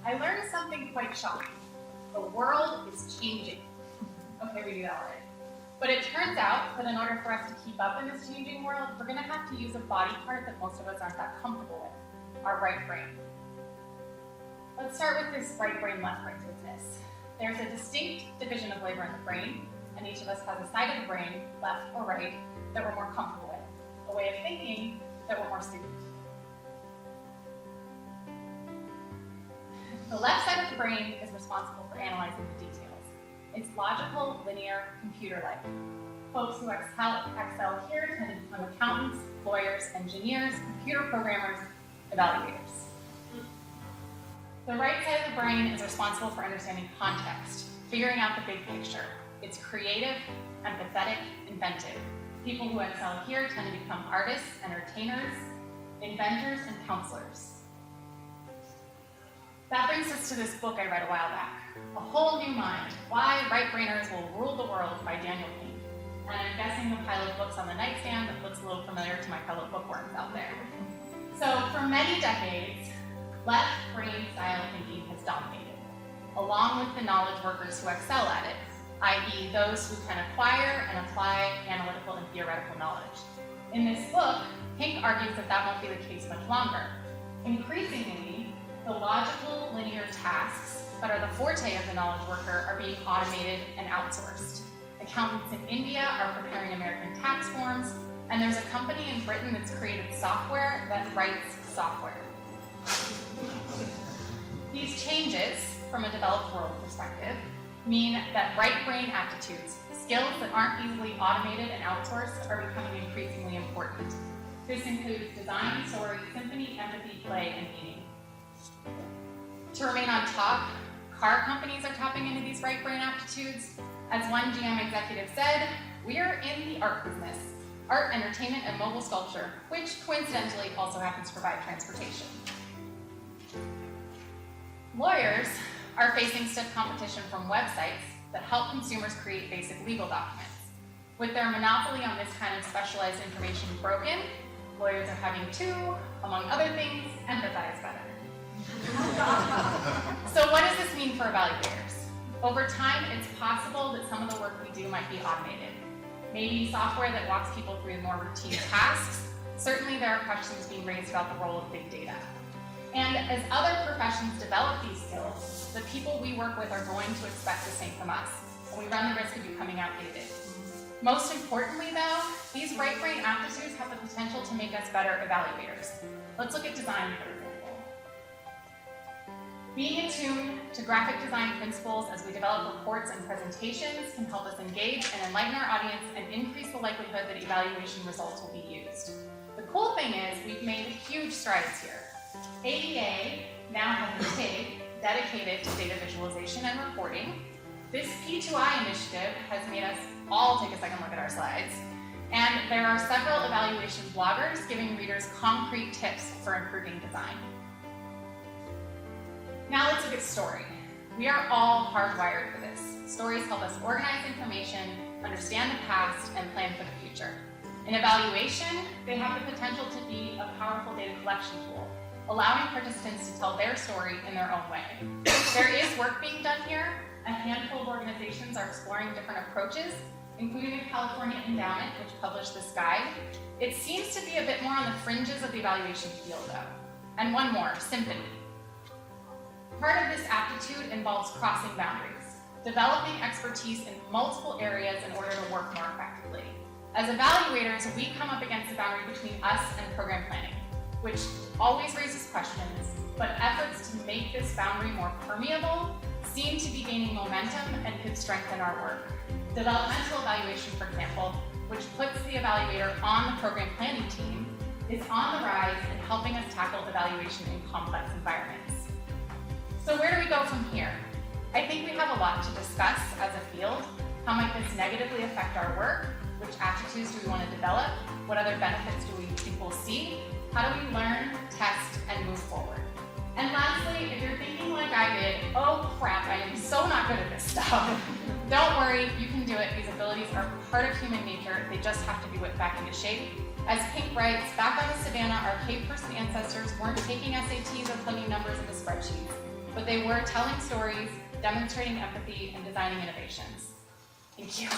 I learned something quite shocking. The world is changing. Okay, we knew that already. But it turns out that in order for us to keep up in this changing world, we're going to have to use a body part that most of us aren't that comfortable with, our right brain. Let's start with this right brain, left brain business. There's a distinct division of labor in the brain, and each of us has a side of the brain, left or right, that we're more comfortable with, a way of thinking that we're more suited to. The left side of the brain is responsible for analyzing the details. It's logical, linear, computer-like. Folks who excel here tend to become accountants, lawyers, engineers, computer programmers, evaluators. The right side of the brain is responsible for understanding context, figuring out the big picture. It's creative, empathetic, inventive. People who excel here tend to become artists, entertainers, inventors, and counselors. That brings us to this book I read a while back, A Whole New Mind, Why Right-Brainers Will Rule the World by Daniel KEENE. And I'm guessing the pile of books on the nightstand that looks a little familiar to my fellow bookworms out there. So for many decades, left brain style thinking has dominated, along with the knowledge workers who excel at it, i.e. those who can acquire and apply analytical and theoretical knowledge. In this book, Pink argues that that won't be the case much longer. Increasingly, the logical, linear tasks that are the forte of the knowledge worker are being automated and outsourced. Accountants in India are preparing American tax forms, and there's a company in Britain that's created software that writes software. These changes, from a developed world perspective, mean that right brain aptitudes, skills that aren't easily automated and outsourced, are becoming increasingly important. This includes design, story, symphony, empathy, play, and meaning. To remain on top, car companies are tapping into these right brain aptitudes. As one GM executive said, we are in the art business, art, entertainment, and mobile sculpture, which coincidentally also happens to provide transportation. Lawyers are facing stiff competition from websites that help consumers create basic legal documents. With their monopoly on this kind of specialized information broken, lawyers are having to, among other things, empathize better. So what does this mean for evaluators? Over time, it's possible that some of the work we do might be automated. Maybe software that walks people through more routine tasks. Certainly there are questions being raised about the role of big data. And as other professions develop these skills, the people we work with are going to expect the same from us, and we run the risk of becoming outdated. Most importantly though, these right brain aptitudes have the potential to make us better evaluators. Let's look at design, for example. Being attuned to graphic design principles as we develop reports and presentations can help us engage and enlighten our audience and increase the likelihood that evaluation results will be used. The cool thing is we've made huge strides here. AEA now has a TIG dedicated to data visualization and reporting. This P2I initiative has made us all take a second look at our slides. And there are several evaluation bloggers giving readers concrete tips for improving design. Now let's look at story. We are all hardwired for this. Stories help us organize information, understand the past, and plan for the future. In evaluation, they have the potential to be a powerful data collection tool, allowing participants to tell their story in their own way. There is work being done here. A handful of organizations are exploring different approaches, including the California Endowment, which published this guide. It seems to be a bit more on the fringes of the evaluation field, though. And one more, symphony. Part of this aptitude involves crossing boundaries, developing expertise in multiple areas in order to work more effectively. As evaluators, we come up against the boundary between us and program planning, which always raises questions, but efforts to make this boundary more permeable seem to be gaining momentum and could strengthen our work. Developmental evaluation, for example, which puts the evaluator on the program planning team, is on the rise in helping us tackle evaluation in complex environments. So where do we go from here? I think we have a lot to discuss as a field. How might this negatively affect our work? Which aptitudes do we want to develop? What other benefits do we think we'll see? How do we learn, test, and move forward? And lastly, if you're thinking like I did, oh crap, I am so not good at this stuff. Don't worry, you can do it. These abilities are part of human nature. They just have to be whipped back into shape. As Pink writes, back on the savannah, our cave person ancestors weren't taking SATs or plugging numbers into spreadsheets, but they were telling stories, demonstrating empathy, and designing innovations. Thank you.